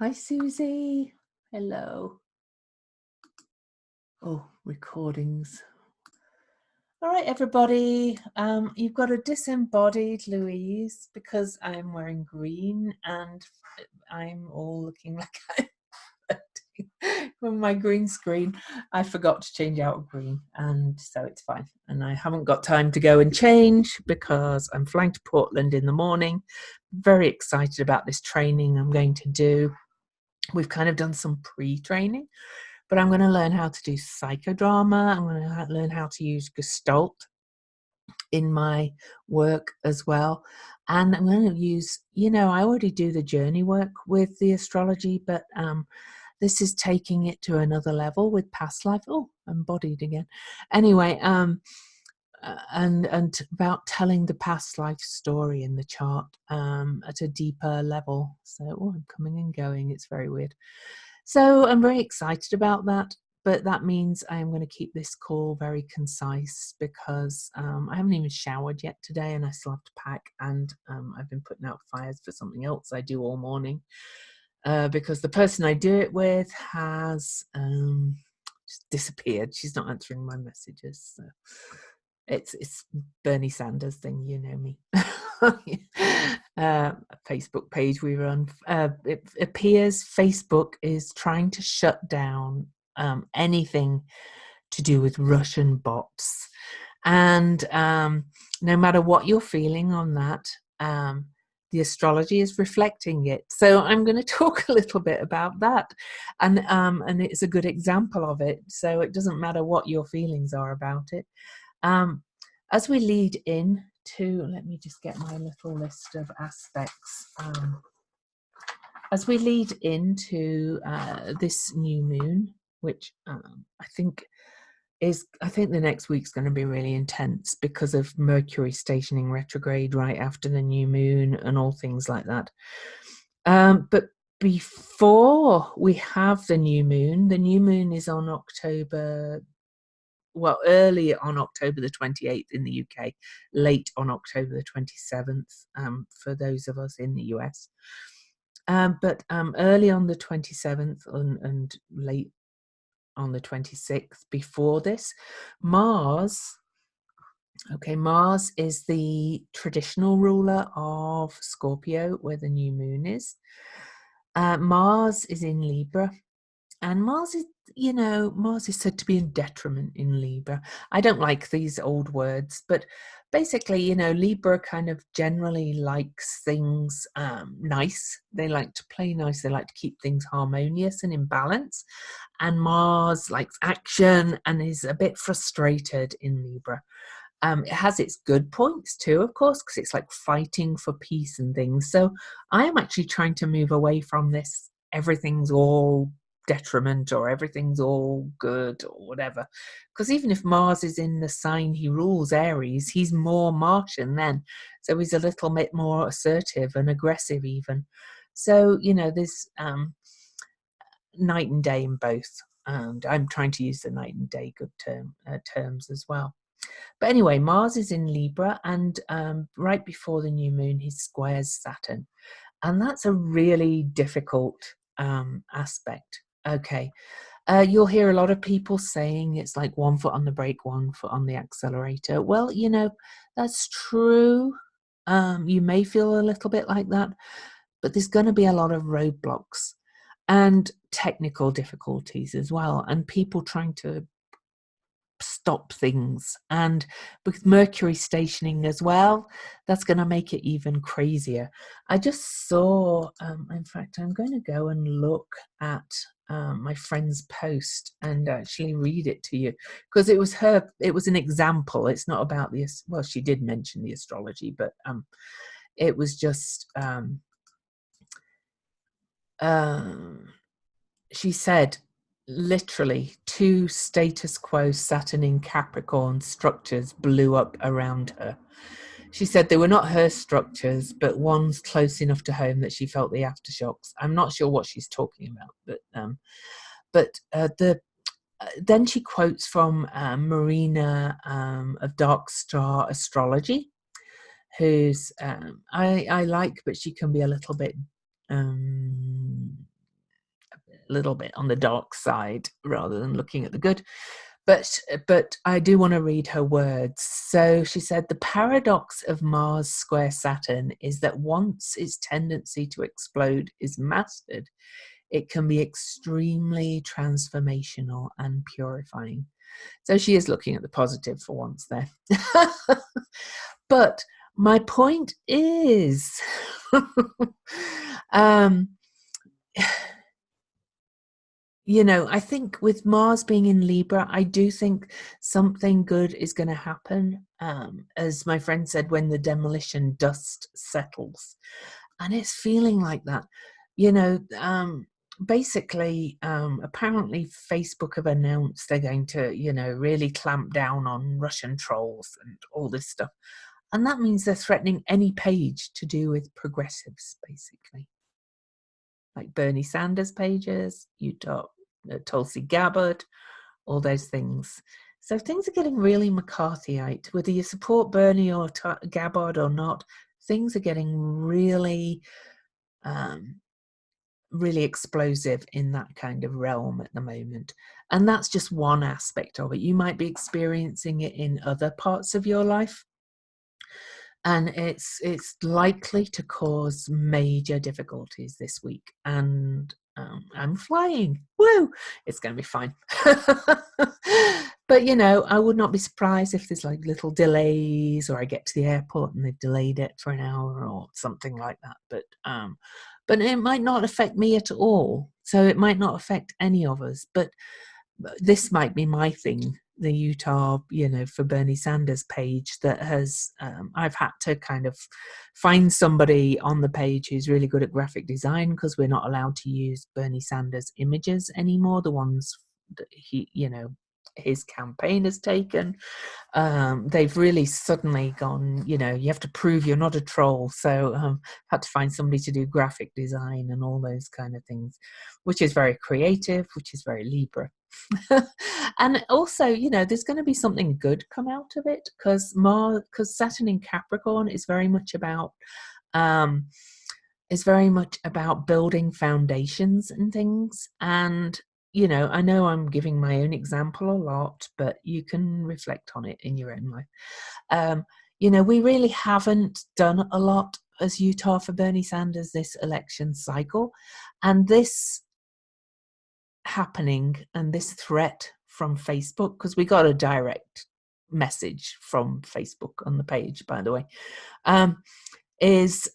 Hi, Susie. Hello. Oh, recordings. All right, everybody. You've got a disembodied Louise because I'm wearing green and I'm all looking like I'm from my green screen. I forgot to change out of green, and so it's fine. And I haven't got time to go and change because I'm flying to Portland in the morning. Very excited about this training I'm going to do. We've kind of done some pre-training, but I'm going to learn how to do psychodrama. I'm going to learn how to use Gestalt in my work as well. And I'm going to use, I already do the journey work with the astrology, but this is taking it to another level with past life. Oh, I'm bodied again. Anyway, and about telling the past life story in the chart at a deeper level. So I'm coming and going. It's very weird. So I'm very excited about that, but that means I am going to keep this call very concise because I haven't even showered yet today and I still have to pack, and I've been putting out fires for something else I do all morning because the person I do it with has just disappeared. She's not answering my messages. So it's Bernie Sanders thing, you know me. Facebook page we run. It appears Facebook is trying to shut down anything to do with Russian bots, and no matter what you're feeling on that, the astrology is reflecting it. So I'm going to talk a little bit about that, and it's a good example of it. So it doesn't matter what your feelings are about it. As we lead in to, let me just get my little list of aspects. As we lead into this new moon, which I think the next week's going to be really intense because of Mercury stationing retrograde right after the new moon and all things like that. But before we have the new moon is on early on October the 28th in the UK, late on October the 27th for those of us in the US. But early on the 27th and late on the 26th before this, Mars is the traditional ruler of Scorpio, where the new moon is. Mars is in Libra, and Mars is said to be in detriment in Libra. I don't like these old words, but basically, Libra kind of generally likes things nice. They like to play nice. They like to keep things harmonious and in balance. And Mars likes action and is a bit frustrated in Libra. It has its good points too, of course, because it's like fighting for peace and things. So I am actually trying to move away from this everything's all detriment or everything's all good or whatever, because even if Mars is in the sign he rules, Aries, he's more Martian then, so he's a little bit more assertive and aggressive even. So there's night and day in both, and I'm trying to use the night and day good terms as well. But anyway, Mars is in Libra, and right before the new moon he squares Saturn, and that's a really difficult aspect. Okay. You'll hear a lot of people saying it's like 1 foot on the brake, 1 foot on the accelerator. Well, that's true. You may feel a little bit like that, but there's going to be a lot of roadblocks and technical difficulties as well, and people trying to stop things. And with Mercury stationing as well, that's going to make it even crazier. I just saw, in fact, I'm going to go and look at my friend's post and actually read it to you, because it was an example. It's not about this. Well, she did mention the astrology, but it was just she said literally 2 status quo Saturn in Capricorn structures blew up around her. She said they were not her structures, but ones close enough to home that she felt the aftershocks. I'm not sure what she's talking about, but then she quotes from Marina of Dark Star Astrology, who's I like, but she can be a little bit a little bit on the dark side rather than looking at the good. But I do want to read her words. So she said, the paradox of Mars square Saturn is that once its tendency to explode is mastered, it can be extremely transformational and purifying. So she is looking at the positive for once there. But my point is, you know, I think with Mars being in Libra, I do think something good is going to happen. As my friend said, when the demolition dust settles. And it's feeling like that. You know, basically, apparently Facebook have announced they're going to, you know, really clamp down on Russian trolls and all this stuff. And that means they're threatening any page to do with progressives, basically. Like Bernie Sanders pages, Utah, Tulsi Gabbard, all those things. So things are getting really McCarthyite. Whether you support Bernie or Gabbard or not, things are getting really, really explosive in that kind of realm at the moment. And that's just one aspect of it. You might be experiencing it in other parts of your life. And it's likely to cause major difficulties this week. And I'm flying. Woo! It's going to be fine. But, you know, I would not be surprised if there's like little delays, or I get to the airport and they've delayed it for an hour or something like that. But it might not affect me at all. So it might not affect any of us. But this might be my thing, the Utah, you know, for Bernie Sanders page that has, I've had to kind of find somebody on the page who's really good at graphic design, because we're not allowed to use Bernie Sanders images anymore, the ones that he, you know, his campaign has taken. They've really suddenly gone, you know, you have to prove you're not a troll. So had to find somebody to do graphic design and all those kind of things, which is very creative, which is very Libra. And also, you know, there's going to be something good come out of it, because Saturn in Capricorn is very much about building foundations and things. And you know I'm giving my own example a lot, but you can reflect on it in your own life. You know, we really haven't done a lot as Utah for Bernie Sanders this election cycle, and this happening and this threat from Facebook, because we got a direct message from Facebook on the page, by the way, is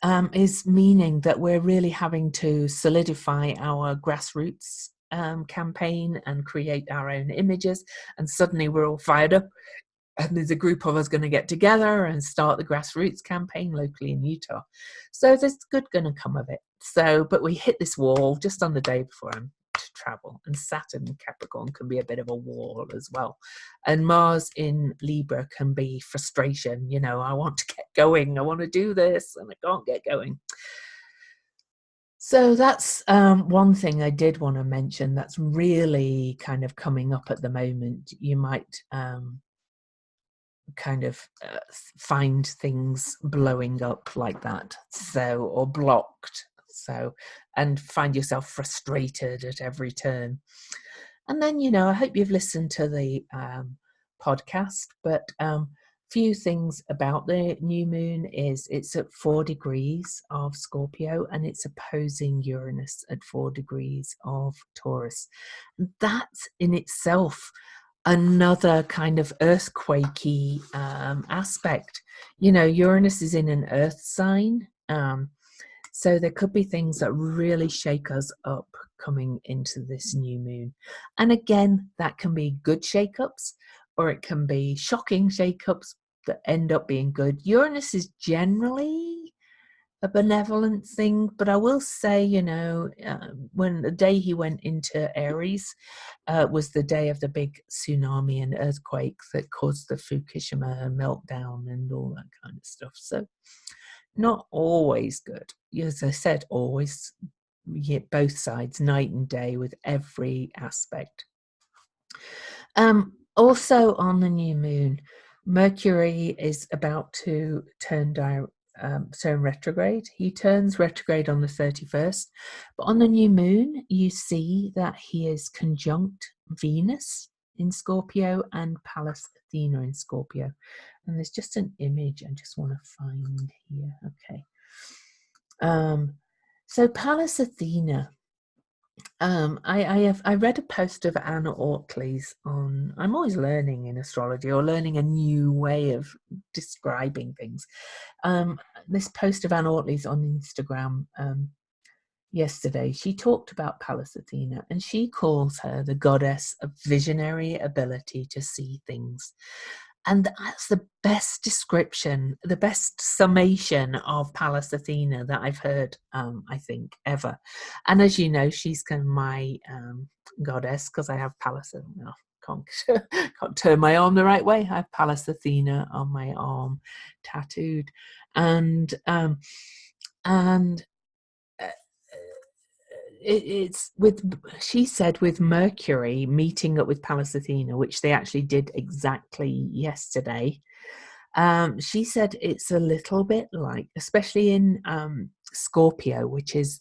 meaning that we're really having to solidify our grassroots campaign and create our own images. And suddenly we're all fired up, and there's a group of us going to get together and start the grassroots campaign locally in Utah. So there's good going to come of it. So, but we hit this wall just on the day before I'm to travel, and Saturn in Capricorn can be a bit of a wall as well, and Mars in Libra can be frustration. You know, I want to get going, I want to do this, and I can't get going. So that's one thing I did want to mention that's really kind of coming up at the moment. You might kind of find things blowing up like that, so, or blocked, so, and find yourself frustrated at every turn. And then, you know, I hope you've listened to the podcast, but few things about the new moon is it's at 4 degrees of Scorpio, and it's opposing Uranus at 4 degrees of Taurus. That's in itself another kind of earthquakey aspect. You know, Uranus is in an earth sign, so there could be things that really shake us up coming into this new moon. And again, that can be good shakeups, or it can be shocking shakeups that end up being good. Uranus is generally a benevolent thing, but I will say, you know, when the day he went into Aries was the day of the big tsunami and earthquake that caused the Fukushima meltdown and all that kind of stuff. So not always good. As I said, always, both sides, night and day, with every aspect. Also on the new moon, Mercury is about to turn turn retrograde. He turns retrograde on the 31st, but on the new moon, you see that he is conjunct Venus in Scorpio and Pallas Athena in Scorpio. And there's just an image I just want to find here. Okay. So Pallas Athena. I read a post of Anna Ortley's on. I'm always learning in astrology or learning a new way of describing things. This post of Anna Ortley's on Instagram yesterday. She talked about Pallas Athena, and she calls her the goddess of visionary ability to see things. And that's the best description, the best summation of Pallas Athena that I've heard, I think, ever. And as you know, she's kind of my goddess, because I have Pallas. No, can't turn my arm the right way. I have Pallas Athena on my arm, tattooed, and it's with, she said, with Mercury meeting up with Pallas Athena, which they actually did exactly yesterday. She said it's a little bit like, especially in Scorpio, which is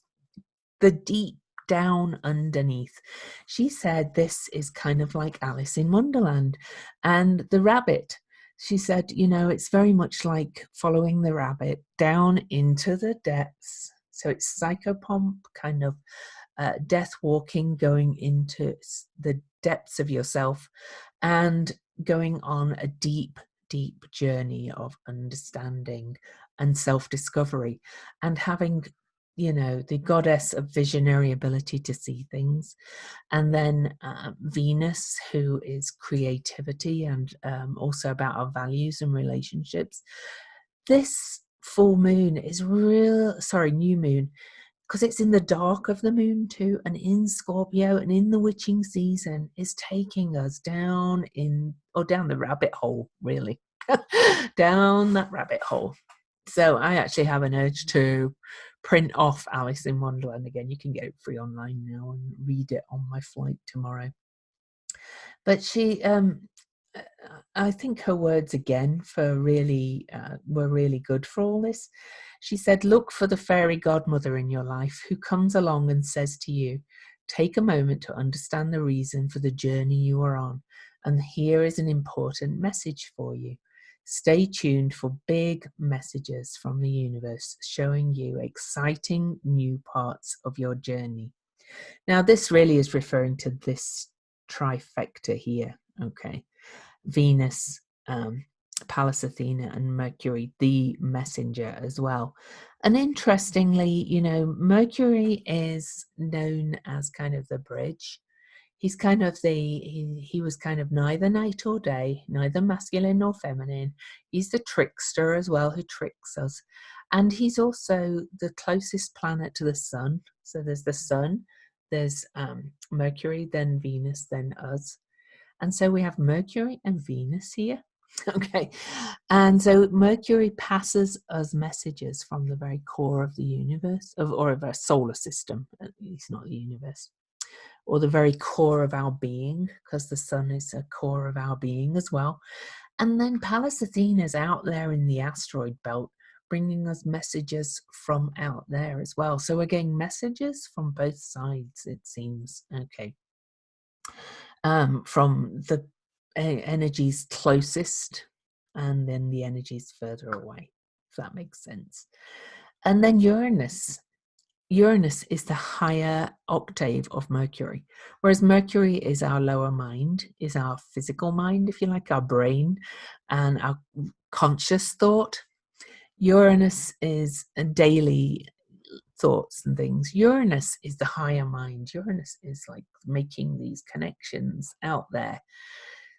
the deep down underneath. She said this is kind of like Alice in Wonderland and the rabbit. She said, you know, it's very much like following the rabbit down into the depths. So it's psychopomp, kind of death walking, going into the depths of yourself and going on a deep, deep journey of understanding and self-discovery, and having, you know, the goddess of visionary ability to see things. And then Venus, who is creativity and also about our values and relationships. This full moon is new moon, because it's in the dark of the moon too, and in Scorpio and in the witching season, is taking us down the rabbit hole, really. Down that rabbit hole. So I actually have an urge to print off Alice in Wonderland again. You can get it free online now and read it on my flight tomorrow. But she, I think her words again were really good for all this. She said, look for the fairy godmother in your life who comes along and says to you, take a moment to understand the reason for the journey you are on. And here is an important message for you. Stay tuned for big messages from the universe showing you exciting new parts of your journey. Now, this really is referring to this trifecta here, okay? Venus, Pallas Athena, and Mercury, the messenger as well. And interestingly, you know, Mercury is known as kind of the bridge. He's kind of he was kind of neither night or day, neither masculine nor feminine. He's the trickster as well, who tricks us. And he's also the closest planet to the sun. So there's the sun, there's Mercury, then Venus, then us. And so we have Mercury and Venus here. Okay. And so Mercury passes us messages from the very core of the universe, or of our solar system. It's not the universe. Or the very core of our being, because the sun is a core of our being as well. And then Pallas Athena is out there in the asteroid belt, bringing us messages from out there as well. So we're getting messages from both sides, it seems. Okay. From the energies closest, and then the energies further away, if that makes sense. And then Uranus. Uranus is the higher octave of Mercury, whereas Mercury is our lower mind, is our physical mind, if you like, our brain and our conscious thought. Uranus is a daily thoughts and things. Uranus is the higher mind. Uranus is like making these connections out there.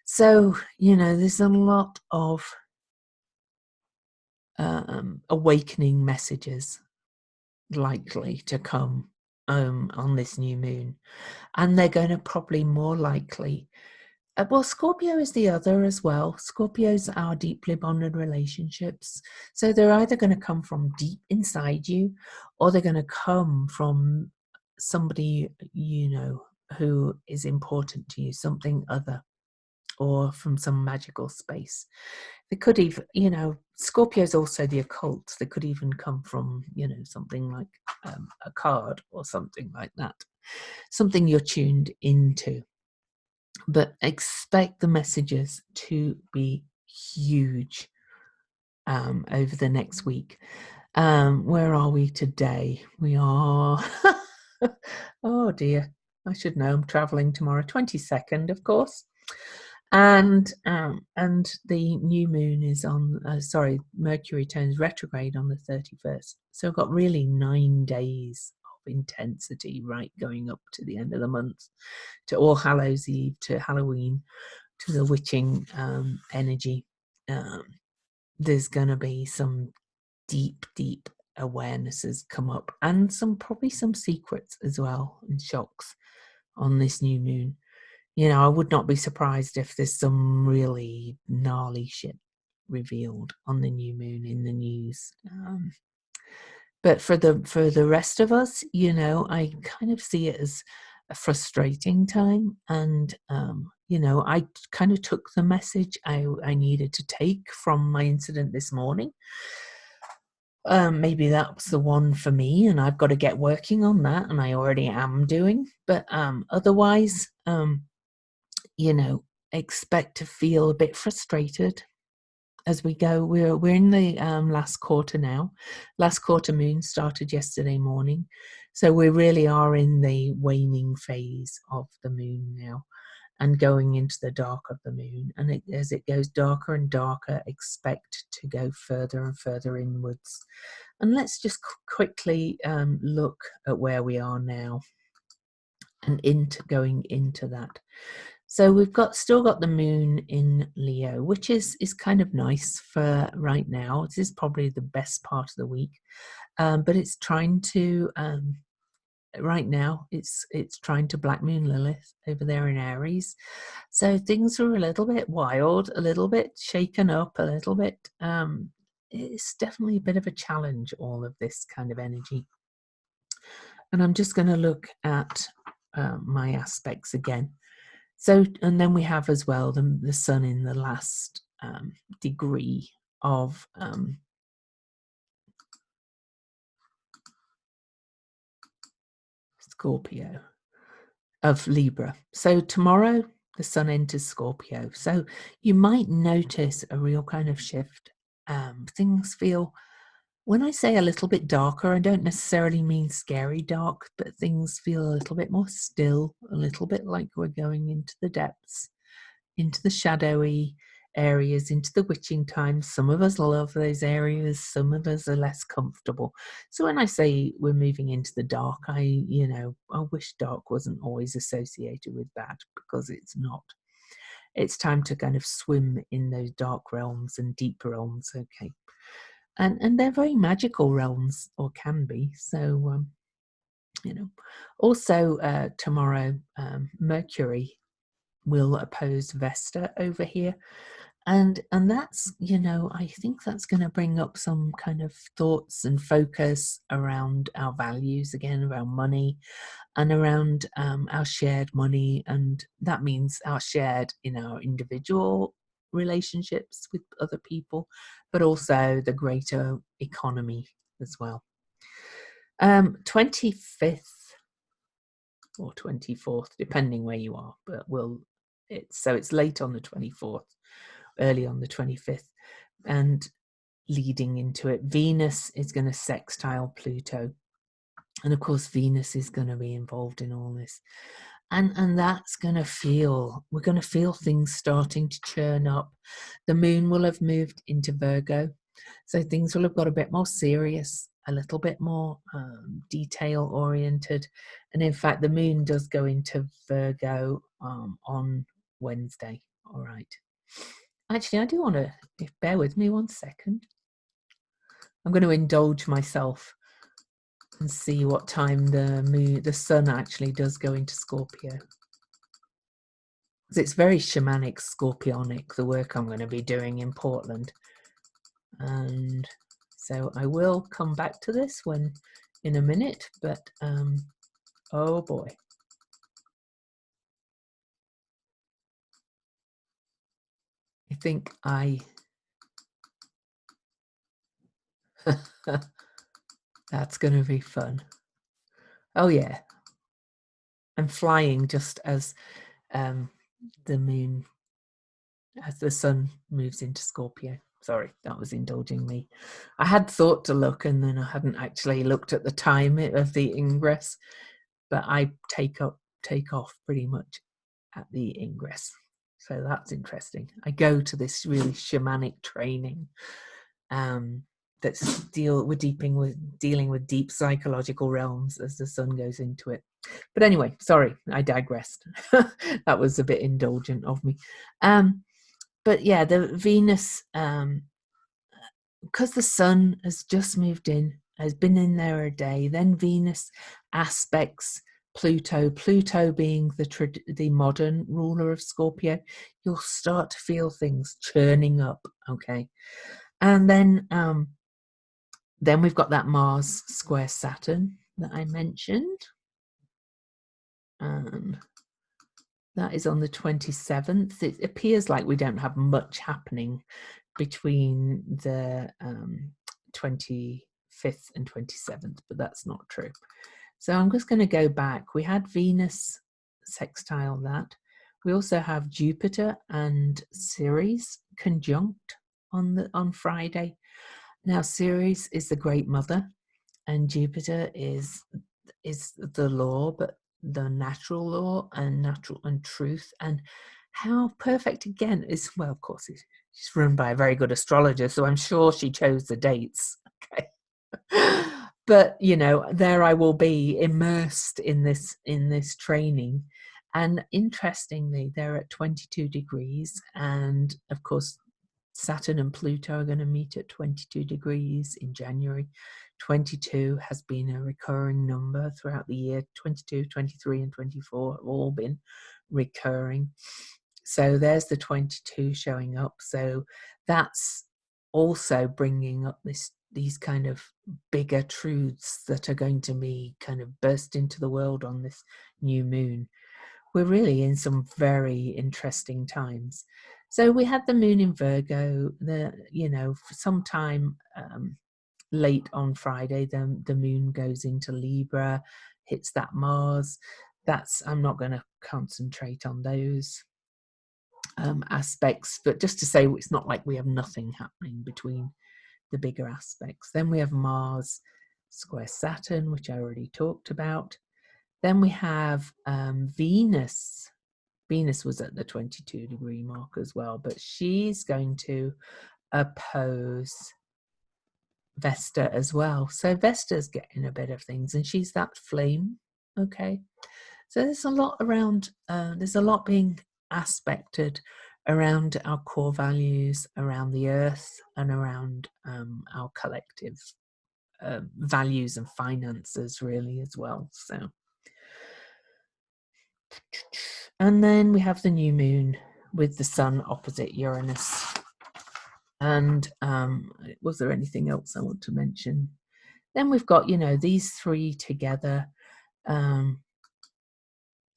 So, you know, there's a lot of awakening messages likely to come on this new moon. And they're going to probably more likely, well, Scorpio is the other as well. Scorpios are deeply bonded relationships. So they're either going to come from deep inside you, or they're going to come from somebody, you know, who is important to you, something other, or from some magical space. They could even, you know, Scorpio is also the occult. They could even come from, you know, something like a card or something like that, something you're tuned into. But expect the messages to be huge over the next week. Where are we today? We are, oh dear, I should know, I'm traveling tomorrow, 22nd, of course. And the new moon is on, Mercury turns retrograde on the 31st. So I've got really 9 days of intensity, right, going up to the end of the month, to All Hallows Eve, to Halloween, to the witching energy. There's going to be some deep awarenesses come up, and probably some secrets as well, and shocks on this new moon. You know, I would not be surprised if there's some really gnarly shit revealed on the new moon in the news. But for the rest of us, you know, I kind of see it as a frustrating time. And, you know, I kind of took the message I needed to take from my incident this morning. Maybe that's the one for me, and I've got to get working on that, and I already am doing. But otherwise, you know, expect to feel a bit frustrated as we go. We're in the last quarter now. Last quarter moon started yesterday morning, so we really are in the waning phase of the moon now, and going into the dark of the moon. And as it goes darker and darker, expect to go further and further inwards. And let's just quickly look at where we are now and going into that. So we've still got the moon in Leo, which is kind of nice for right now. This is probably the best part of the week, but it's trying to right now it's trying to black moon Lilith over there in Aries. So things are a little bit wild, a little bit shaken up, a little bit. It's definitely a bit of a challenge, all of this kind of energy. And I'm just going to look at my aspects again. So, and then we have as well the sun in the last degree of Scorpio, of Libra. So tomorrow the sun enters Scorpio. So you might notice a real kind of shift. Things feel, when I say a little bit darker, I don't necessarily mean scary dark, but things feel a little bit more still, a little bit like we're going into the depths, into the shadowy areas, into the witching times. Some of us love those areas, some of us are less comfortable. So when I say we're moving into the dark, I wish dark wasn't always associated with bad, because it's not. It's time to kind of swim in those dark realms and deep realms, okay? And they're very magical realms, or can be. So, you know, also tomorrow, Mercury will oppose Vesta over here. And that's, you know, I think that's going to bring up some kind of thoughts and focus around our values again, around money, and around our shared money. And that means our shared in our individual relationships with other people, but also the greater economy as well. 25th or 24th, depending where you are, but it's late on the 24th, early on the 25th, and leading into it, Venus is going to sextile Pluto. And of course, Venus is going to be involved in all this. And that's going to we're going to feel things starting to churn up. The moon will have moved into Virgo. So things will have got a bit more serious, a little bit more detail oriented. And in fact, the moon does go into Virgo on Wednesday. All right. Actually, I do want to, bear with me 1 second. I'm going to indulge myself and see what time the sun actually does go into Scorpio. Because it's very shamanic, scorpionic, the work I'm going to be doing in Portland. And so I will come back to this in a minute, but oh boy. I think I That's going to be fun. Oh, yeah. And flying just as the moon, as the sun moves into Scorpio. Sorry, that was indulging me. I had thought to look, and then I hadn't actually looked at the time of the ingress, but I take off pretty much at the ingress. So that's interesting. I go to this really shamanic training that's dealing with deep psychological realms as the sun goes into it. But anyway, sorry, I digressed. That was a bit indulgent of me. But yeah, the Venus, because the sun has just moved in, has been in there a day, then Venus aspects Pluto, Pluto being the modern ruler of Scorpio, you'll start to feel things churning up, okay? And then we've got that Mars square Saturn that I mentioned. That is on the 27th. It appears like we don't have much happening between the 25th and 27th, but that's not true. So I'm just going to go back. We had Venus sextile that. We also have Jupiter and Ceres conjunct on Friday. Now Ceres is the Great Mother, and Jupiter is the law, but the natural law and natural and truth. And how perfect again is, well, of course, she's run by a very good astrologer, so I'm sure she chose the dates. Okay. But you know, there I will be immersed in this training. And interestingly, they're at 22 degrees, and of course Saturn and Pluto are going to meet at 22 degrees in January. 22 has been a recurring number throughout the year. 22, 23, and 24 have all been recurring. So there's the 22 showing up. So that's also bringing up these kind of bigger truths that are going to be kind of burst into the world on this new moon. We're really in some very interesting times. So we had the moon in Virgo, sometime late on Friday, the moon goes into Libra, hits that Mars. I'm not going to concentrate on those aspects, but just to say it's not like we have nothing happening between the bigger aspects. Then we have Mars square Saturn, which I already talked about. Then we have Venus. Venus was at the 22 degree mark as well, but she's going to oppose Vesta as well. So Vesta's getting a bit of things, and she's that flame. Okay. So there's a lot around, there's a lot being aspected around our core values, around the earth, and around our collective values and finances, really, as well. So. And then we have the new moon with the sun opposite Uranus. And was there anything else I want to mention? Then we've got, these three together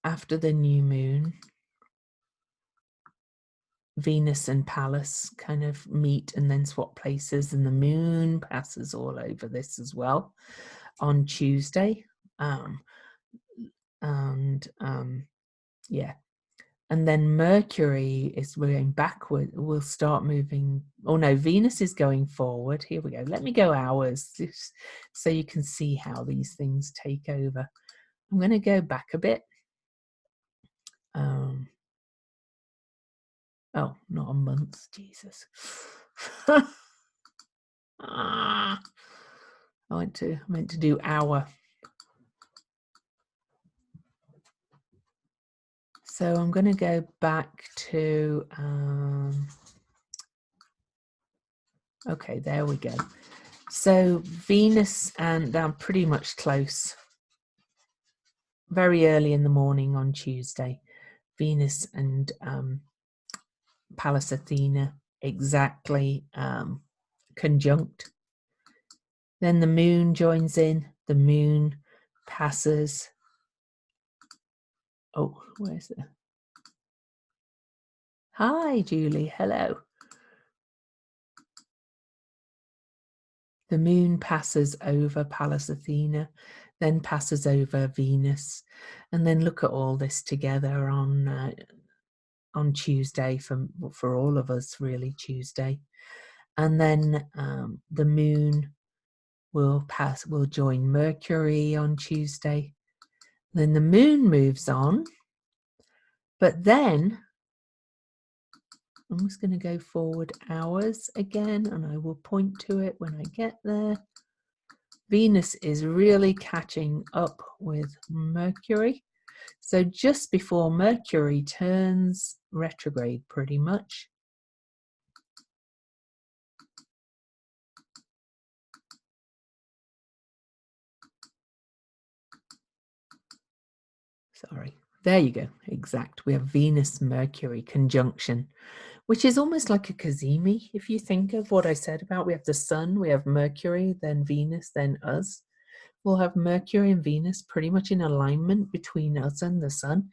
after the new moon. Venus and Pallas kind of meet and then swap places, and the moon passes all over this as well on Tuesday. Yeah. And then Mercury is going backward. We'll start moving. Oh no, Venus is going forward. Here we go. Let me go hours so you can see how these things take over. I'm going to go back a bit. Oh, not a month. Jesus. I meant to do hour. So I'm going to go back to, okay, there we go. So Venus, and I'm pretty much close. Very early in the morning on Tuesday, Venus and Pallas Athena exactly conjunct. Then the moon joins in. The moon passes. Oh, where's the? Hi, Julie. Hello. The moon passes over Pallas Athena, then passes over Venus, and then look at all this together on Tuesday for all of us, really, Tuesday. And then the moon will join Mercury on Tuesday. Then the moon moves on, but then I'm just going to go forward hours again, and I will point to it when I get there. Venus is really catching up with Mercury. So just before Mercury turns retrograde, pretty much. Sorry, there you go, exact. We have Venus-Mercury conjunction, which is almost like a cazimi, if you think of what I said about, we have the sun, we have Mercury, then Venus, then us. We'll have Mercury and Venus pretty much in alignment between us and the sun.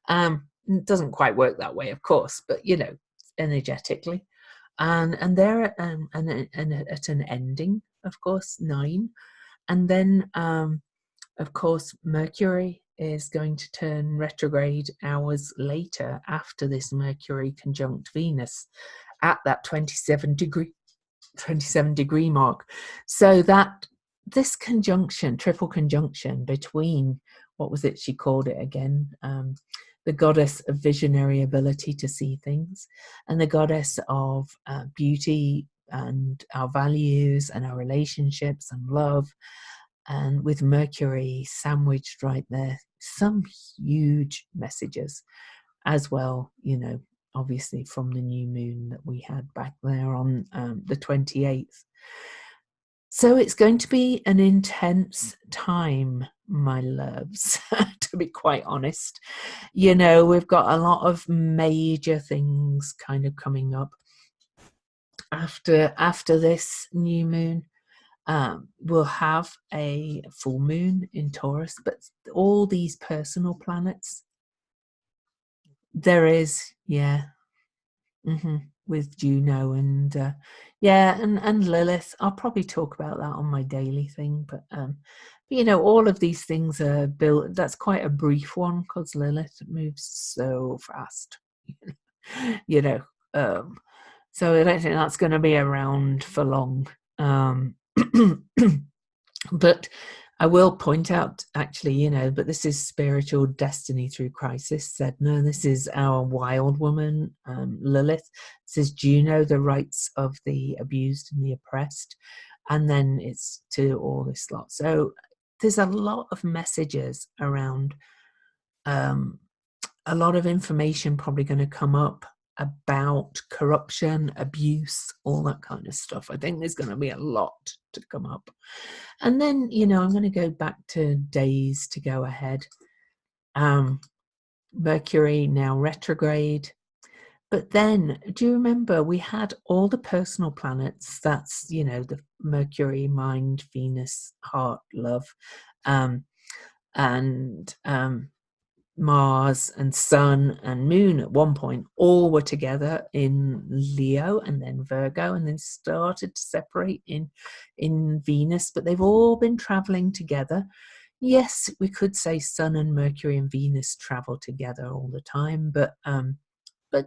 It doesn't quite work that way, of course, but you know, energetically. And they're at an ending, of course, 9. And then, of course, Mercury is going to turn retrograde hours later after this Mercury conjunct Venus at that 27 degree mark. So that this conjunction, triple conjunction between, what was it she called it again? The goddess of visionary ability to see things, and the goddess of beauty and our values and our relationships and love, and with Mercury sandwiched right there, some huge messages as well, you know, obviously from the new moon that we had back there on the 28th. So it's going to be an intense time, my loves, to be quite honest. You know, we've got a lot of major things kind of coming up after this new moon. We'll have a full moon in Taurus, but all these personal planets, there is, yeah. With Juno and and Lilith. I'll probably talk about that on my daily thing, but you know, all of these things are built. That's quite a brief one because Lilith moves so fast. You know, so I don't think that's going to be around for long. But I will point out, actually, you know, but this is spiritual destiny through crisis. Sedna, this is our wild woman, Lilith. This is Juno, the rights of the abused and the oppressed. And then it's to all this lot. So there's a lot of messages around, a lot of information probably going to come up about corruption, abuse, all that kind of stuff. I think there's going to be a lot to come up. And then, you know, I'm going to go back to days to go ahead. Mercury now retrograde. But then, do you remember we had all the personal planets? That's, you know, the Mercury, mind, Venus, heart, love, and Mars and Sun and Moon at one point all were together in Leo and then Virgo, and then started to separate in Venus, but they've all been traveling together. Yes, we could say Sun and Mercury and Venus travel together all the time, but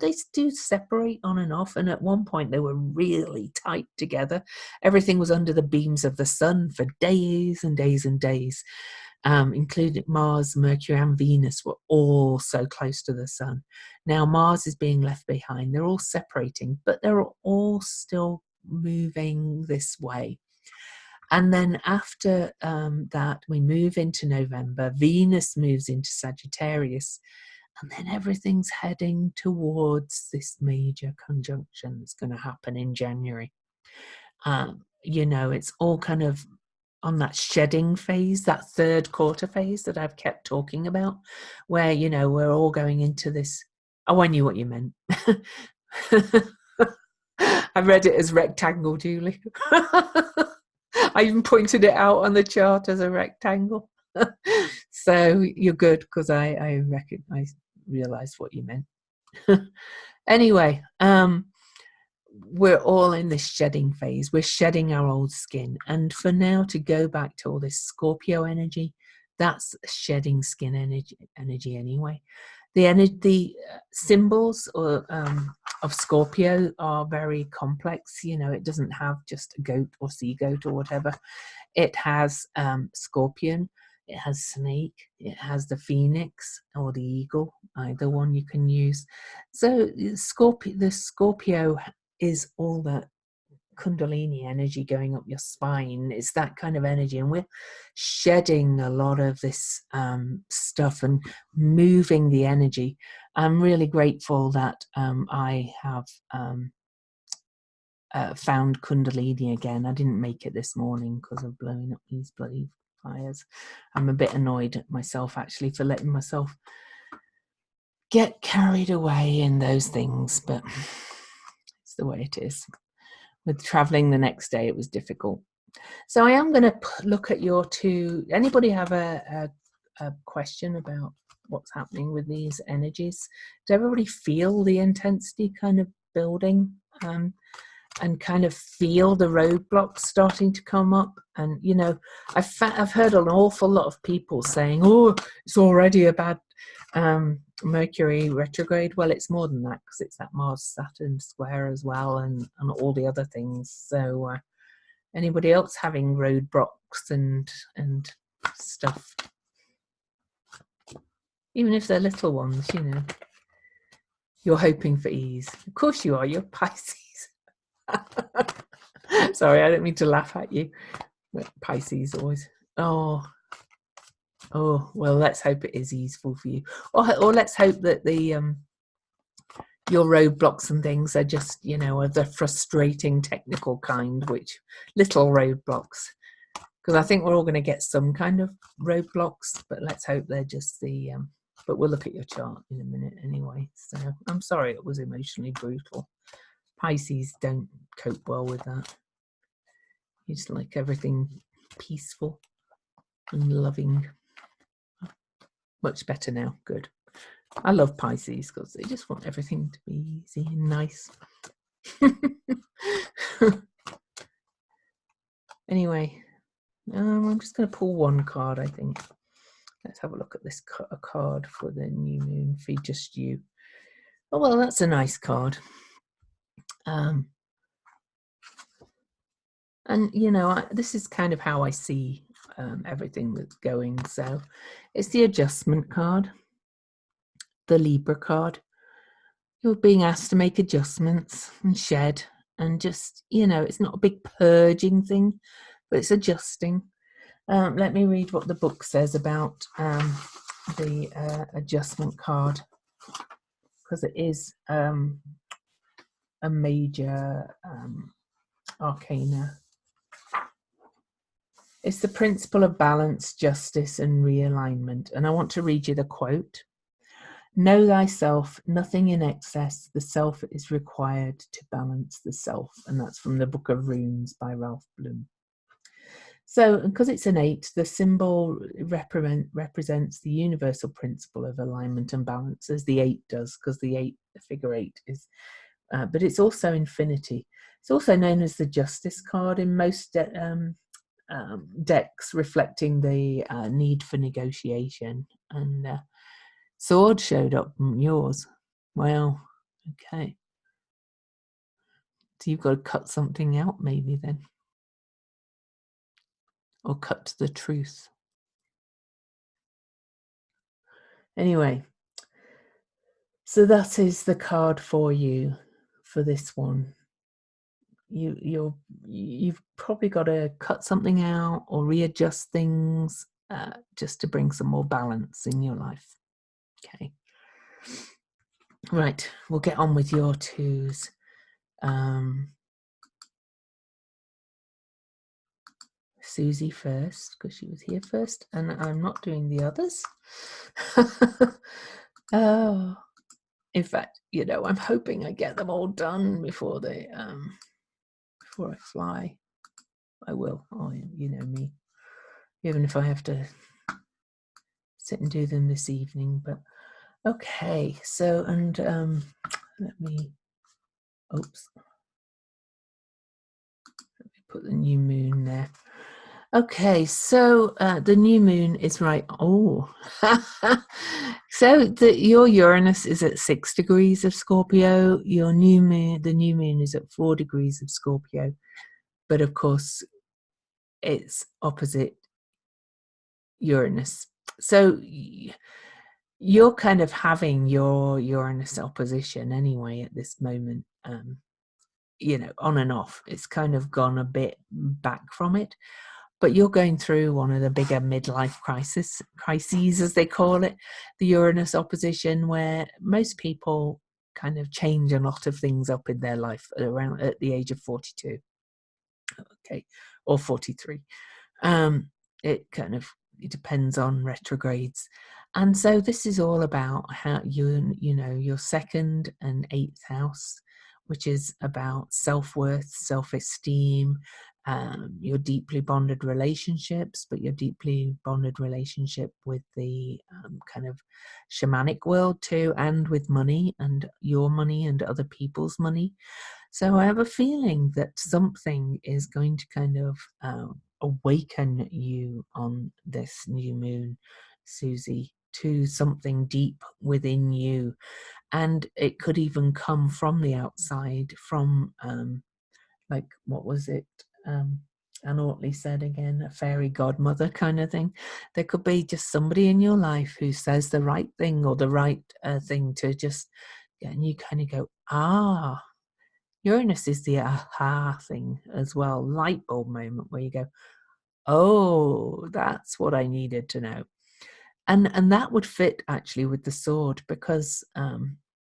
they do separate on and off, and at one point they were really tight together. Everything was under the beams of the sun for days and days and days. Including Mars, Mercury and Venus were all so close to the sun. Now Mars is being left behind. They're all separating, but they're all still moving this way. And then after that, we move into November. Venus moves into Sagittarius. And then everything's heading towards this major conjunction that's going to happen in January. You know, it's all kind of on that shedding phase, that third quarter phase that I've kept talking about, where, you know, we're all going into this. Oh, I knew what you meant. I read it as rectangle, Julie. I even pointed it out on the chart as a rectangle. So you're good, because I realized what you meant. Anyway, we're all in this shedding phase. We're shedding our old skin. And for now to go back to all this Scorpio energy, that's shedding skin energy anyway. The symbols of Scorpio are very complex. You know, it doesn't have just a goat or sea goat or whatever. It has scorpion, it has snake, it has the phoenix or the eagle, either one you can use. So the Scorpio is all that Kundalini energy going up your spine. It's that kind of energy, and we're shedding a lot of this stuff and moving the energy. I'm really grateful that I have found Kundalini again. I didn't make it this morning because of blowing up these bloody fires. I'm a bit annoyed at myself actually for letting myself get carried away in those things, but it's the way it is. With traveling the next day, it was difficult. So I am going to look at your two. Anybody have a question about what's happening with these energies? Does everybody feel the intensity kind of building? And kind of feel the roadblocks starting to come up. And you know, I've heard an awful lot of people saying, "Oh, it's already a bad Mercury retrograde." Well, it's more than that because it's that Mars-Saturn square as well, and all the other things. So, anybody else having roadblocks and stuff, even if they're little ones, you know, you're hoping for ease. Of course, you are. You're Pisces. Sorry, I don't mean to laugh at you. But Pisces always. Oh, well, let's hope it is easeful for you. Or let's hope that the your roadblocks and things are just, you know, of the frustrating technical kind, which little roadblocks. Because I think we're all going to get some kind of roadblocks, but let's hope they're just the. But we'll look at your chart in a minute anyway. So I'm sorry it was emotionally brutal. Pisces don't cope well with that. You just like everything peaceful and loving. Much better now. Good. I love Pisces because they just want everything to be easy and nice. Anyway, I'm just going to pull one card, I think. Let's have a look at this card for the new moon for just you. Oh, well, that's a nice card. And, you know, this is kind of how I see everything that's going. So it's the adjustment card, the Libra card. You're being asked to make adjustments and shed and just, you know, it's not a big purging thing, but it's adjusting. Let me read what the book says about the adjustment card, because it is a major arcana. It's the principle of balance, justice, and realignment. And I want to read you the quote. Know thyself, nothing in excess. The self is required to balance the self. And that's from the Book of Runes by Ralph Bloom. So, because it's an 8, the symbol represents the universal principle of alignment and balance, as the 8 does, because the figure 8 is, but it's also infinity. It's also known as the Justice card in most decks, reflecting the need for negotiation. And Sword showed up in yours. Well, okay. So you've got to cut something out maybe then. Or cut to the truth. Anyway, so that is the card for you for this one. You've probably got to cut something out or readjust things just to bring some more balance in your life. Okay. Right, we'll get on with your twos. Susie first, because she was here first, and I'm not doing the others. Oh, in fact, you know, I'm hoping I get them all done before they before I fly. I will. Oh, you know me. Even if I have to sit and do them this evening, but okay. So, and let me. Oops. put the new moon there. Okay, so the new moon is right. Oh, so your Uranus is at 6 degrees of Scorpio. Your new moon, the new moon, is at 4 degrees of Scorpio, but of course, it's opposite Uranus. So you're kind of having your Uranus opposition anyway at this moment. You know, on and off. It's kind of gone a bit back from it. But you're going through one of the bigger midlife crises, as they call it, the Uranus opposition, where most people kind of change a lot of things up in their life at the age of 42, okay, or 43. It depends on retrogrades. And so this is all about how you know, your second and eighth house, which is about self-worth, self-esteem, your deeply bonded relationships, but your deeply bonded relationship with the kind of shamanic world too, and with money and your money and other people's money. So I have a feeling that something is going to kind of awaken you on this new moon, Susie, to something deep within you. And it could even come from the outside, from like, what was it? Anne Ortley said again, a fairy godmother kind of thing. There could be just somebody in your life who says the right thing or the right thing to just, and you kind of go, ah. Uranus is the aha thing as well, light bulb moment where you go, oh, that's what I needed to know. And that would fit actually with the sword, because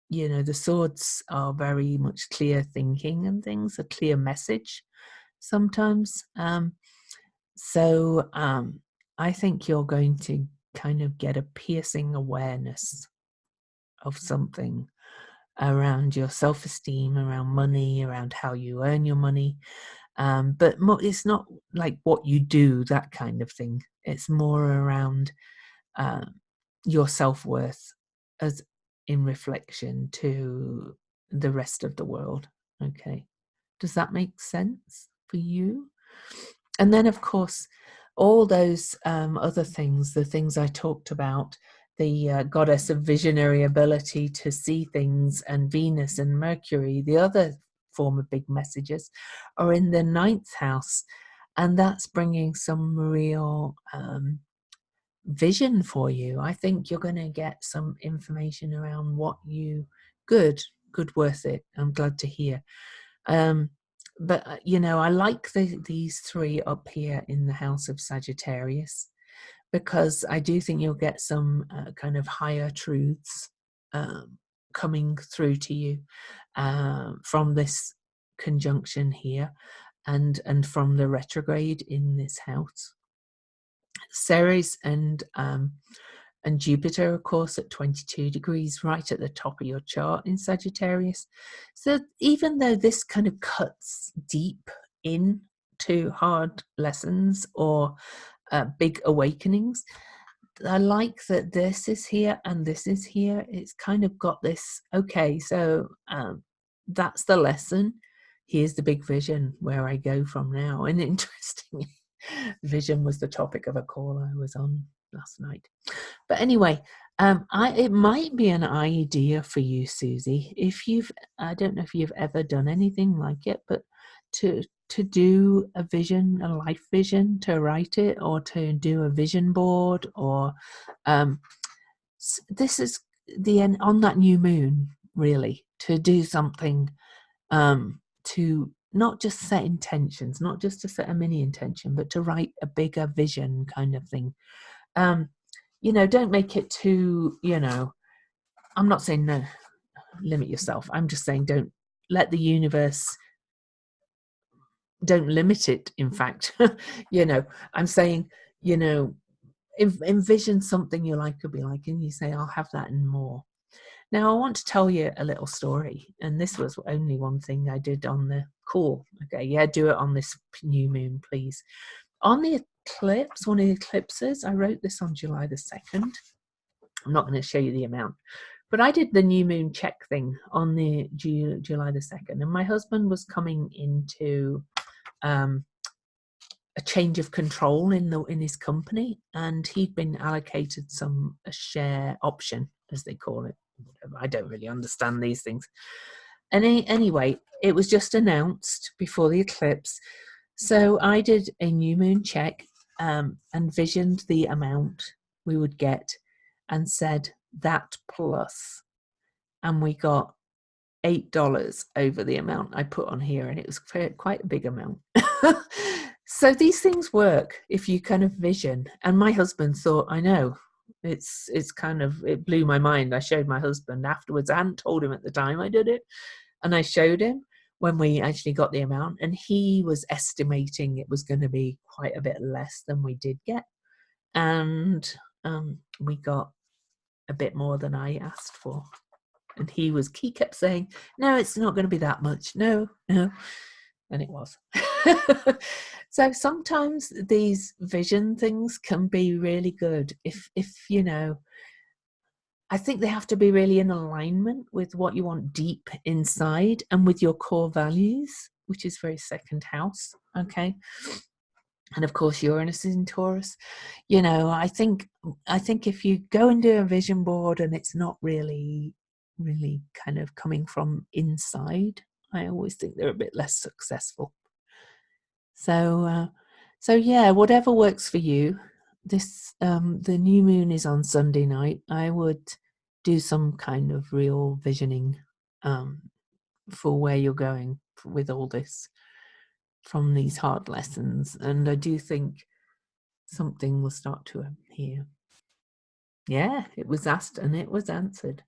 you know, the swords are very much clear thinking and things, a clear message sometimes. So I think you're going to kind of get a piercing awareness of something around your self-esteem, around money, around how you earn your money. But it's not like what you do, that kind of thing. It's more around your self-worth as in reflection to the rest of the world. Okay. Does that make sense for you? And then, of course, all those other things, the things I talked about, the goddess of visionary ability to see things, and Venus and Mercury, the other form of big messages, are in the ninth house. And that's bringing some real vision for you. I think you're going to get some information around what you, good, worth it. I'm glad to hear. But, you know, I like these three up here in the house of Sagittarius, because I do think you'll get some kind of higher truths coming through to you from this conjunction here, and from the retrograde in this house. Ceres and Jupiter, of course, at 22 degrees, right at the top of your chart in Sagittarius. So even though this kind of cuts deep into hard lessons or big awakenings, I like that this is here and this is here. It's kind of got this, okay, so that's the lesson. Here's the big vision where I go from now. And interestingly, vision was the topic of a call I was on last night. But anyway, it might be an idea for you, Susie, if I don't know if you've ever done anything like it, but to do a vision, a life vision, to write it, or to do a vision board, or this is the end on that new moon, really, to do something, to not just set intentions, not just to set a mini intention, but to write a bigger vision kind of thing. You know, don't make it too, you know, I'm not saying no, limit yourself. I'm just saying don't let the universe, don't limit it, in fact. You know, I'm saying, you know, envision something your life could be like, and you say, I'll have that and more. Now, I want to tell you a little story, and this was only one thing I did on the call. Okay, yeah, do it on this new moon, please. On the eclipse, one of the eclipses, I wrote this on July the 2nd. I'm not going to show you the amount, but I did the new moon check thing on the July the 2nd, and my husband was coming into a change of control in his company, and he'd been allocated a share option, as they call it. I don't really understand these things. Anyway, it was just announced before the eclipse. So I did a new moon check and visioned the amount we would get and said that plus. And we got $8 over the amount I put on here, and it was quite a big amount. So these things work if you kind of vision. And my husband thought, I know, it's kind of, it blew my mind. I showed my husband afterwards. I hadn't told him at the time I did it. And I showed him when we actually got the amount, and he was estimating it was going to be quite a bit less than we did get. And we got a bit more than I asked for. And he kept saying, no, it's not going to be that much. No. And it was. So sometimes these vision things can be really good if I think they have to be really in alignment with what you want deep inside and with your core values, which is very second house. Okay. And of course, Uranus is in Taurus. I think if you go and do a vision board and it's not really kind of coming from inside, I always think they're a bit less successful. So yeah, whatever works for you. The new moon is on Sunday night. I would do some kind of real visioning for where you're going with all this from these hard lessons, and I do think something will start to appear. Yeah, it was asked and it was answered.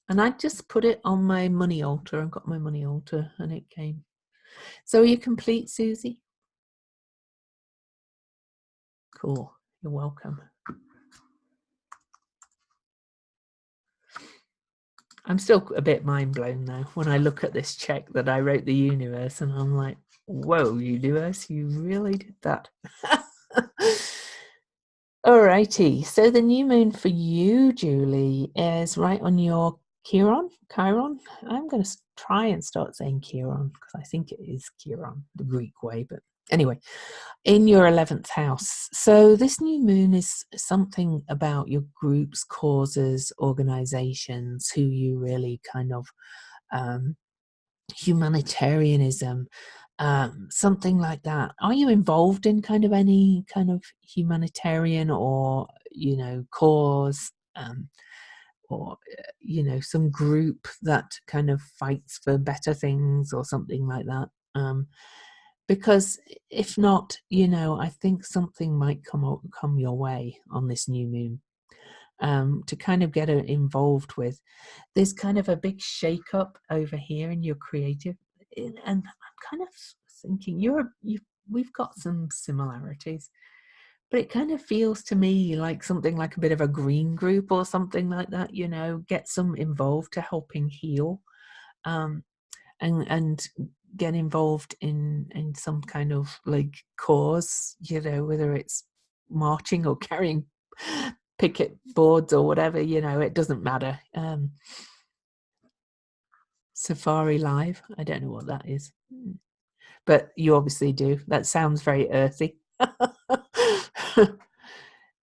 And I just put it on my money altar and got my money altar, and it came. So are you complete, Susie? Cool. You're welcome. I'm still a bit mind blown though when I look at this check that I wrote the universe, and I'm like, whoa, universe, you really did that. Alrighty, so the new moon for you, Julie, is right on your Chiron. I'm going to try and start saying Chiron because I think it is Chiron, the Greek way, but anyway, in your 11th house. So this new moon is something about your groups, causes, organizations, who you really kind of humanitarianism, something like that. Are you involved in kind of any kind of humanitarian or cause, or some group that kind of fights for better things or something like that? Because if not, I think something might come your way on this new moon, to kind of get involved with. There's kind of a big shake-up over here in your creative, and I'm kind of thinking we've got some similarities, but it kind of feels to me like something like a bit of a green group or something like that, get some involved to helping heal, and get involved in some kind of like cause, whether it's marching or carrying picket boards or whatever, it doesn't matter. Safari Live, I don't know what that is, but you obviously do. That sounds very earthy.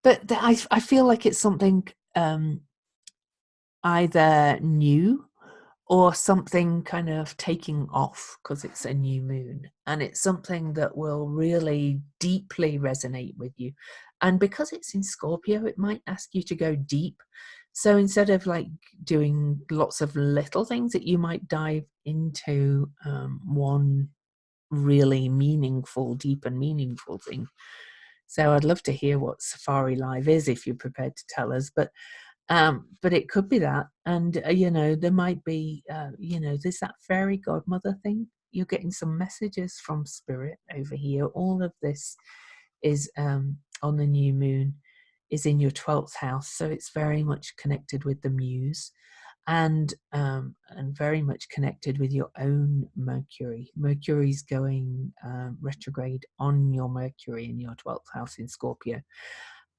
But I feel like it's something either new or something kind of taking off because it's a new moon, and it's something that will really deeply resonate with you. And because it's in Scorpio, it might ask you to go deep. So instead of like doing lots of little things, that you might dive into one really meaningful, deep and meaningful thing. So I'd love to hear what Safari Live is if you're prepared to tell us. But it could be that, and there might be there's that fairy godmother thing. You're getting some messages from spirit over here. All of this is on the new moon, is in your 12th house, so it's very much connected with the muse, and very much connected with your own Mercury. Mercury's going retrograde on your Mercury in your 12th house in Scorpio.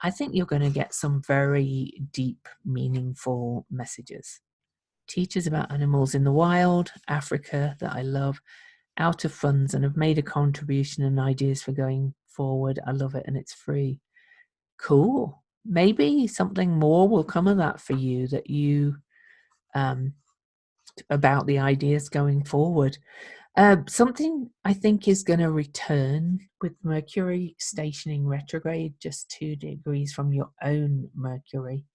I think you're going to get some very deep, meaningful messages. Teachers about animals in the wild, Africa, that I love, out of funds and have made a contribution and ideas for going forward. I love it and it's free. Cool. Maybe something more will come of that for you, that you about the ideas going forward. Something I think is going to return with Mercury stationing retrograde just 2 degrees from your own Mercury.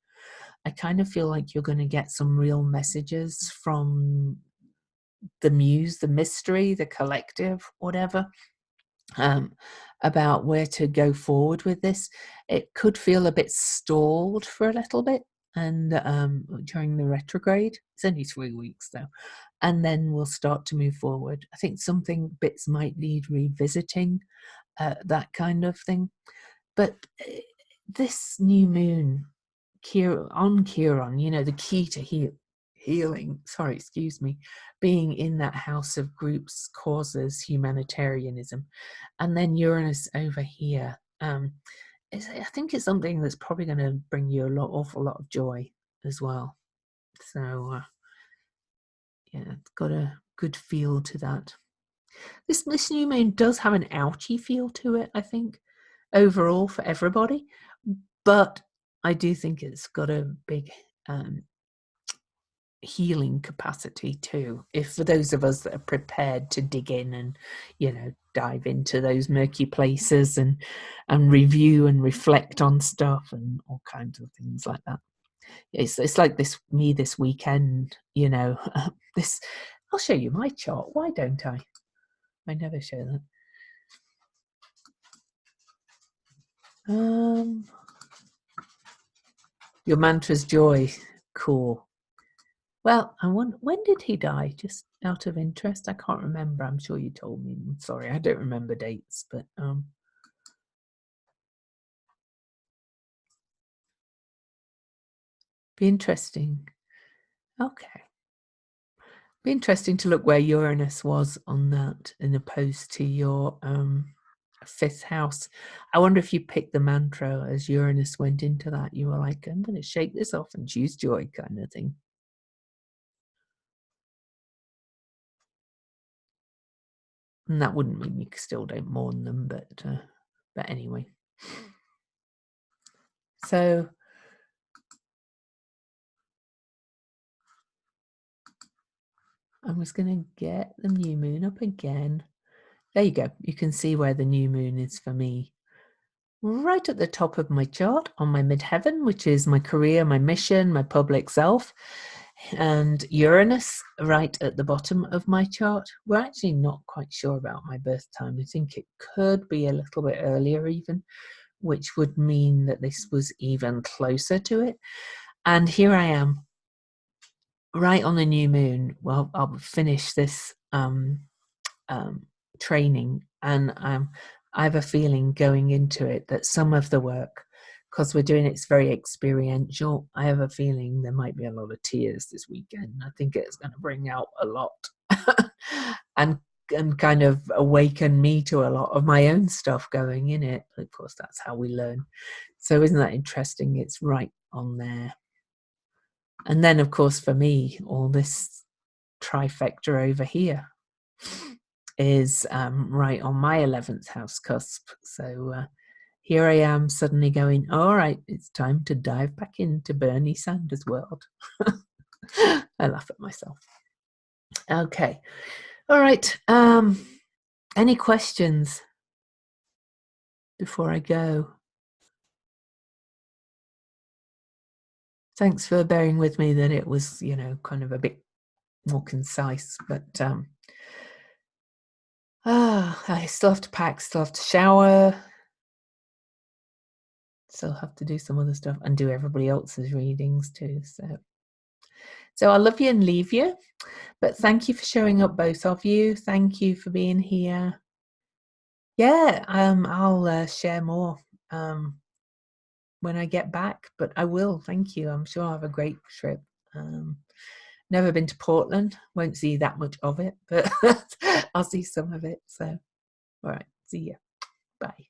I kind of feel like you're going to get some real messages from the muse, the mystery, the collective, whatever, about where to go forward with this. It could feel a bit stalled for a little bit, and during the retrograde. It's only 3 weeks though, and then we'll start to move forward. I think something bits might need revisiting, that kind of thing. But this new moon on Chiron, you know, the key to healing, sorry, excuse me, being in that house of groups, causes, humanitarianism, and then Uranus over here. I think it's something that's probably going to bring you awful lot of joy as well. So yeah, it's got a good feel to that. This new moon does have an ouchy feel to it, I think, overall for everybody, but I do think it's got a big healing capacity too, if for those of us that are prepared to dig in and, you know, dive into those murky places and review and reflect on stuff and all kinds of things like that. It's like this weekend, you know. This, I'll show you my chart. Why don't I never show that. Your mantra's joy. Cool. Well, I wonder, when did he die? Just out of interest, I can't remember. I'm sure you told me. I'm sorry, I don't remember dates, but be interesting. Okay, be interesting to look where Uranus was on that, in opposed to your 5th house. I wonder if you picked the mantra as Uranus went into that. You were like, I'm going to shake this off and choose joy, kind of thing. And that wouldn't mean you still don't mourn them, but anyway. So I was going to get the new moon up again. There you go. You can see where the new moon is for me. Right at the top of my chart on my midheaven, which is my career, my mission, my public self. And Uranus right at the bottom of my chart. We're actually not quite sure about my birth time. I think it could be a little bit earlier even, which would mean that this was even closer to it. And here I am, right on the new moon. Well, I'll finish this training, and I have a feeling going into it that some of the work, because we're doing it's very experiential, I have a feeling there might be a lot of tears this weekend. I think it's going to bring out a lot and kind of awaken me to a lot of my own stuff going in it. Of course, that's how we learn. So isn't that interesting? It's right on there. And then, of course, for me, all this trifecta over here is right on my 11th house cusp. So here I am suddenly going, all right, it's time to dive back into Bernie Sanders' world. I laugh at myself. Okay. All right. Any questions before I go? Thanks for bearing with me that it was, you know, kind of a bit more concise, but I still have to pack, still have to shower, still have to do some other stuff and do everybody else's readings too. So I love you and leave you, but thank you for showing up, both of you. Thank you for being here. Yeah, I'll share more when I get back, but I will. Thank you. I'm sure I'll have a great trip. Never been to Portland, won't see that much of it, but I'll see some of it. So, all right, see ya. Bye.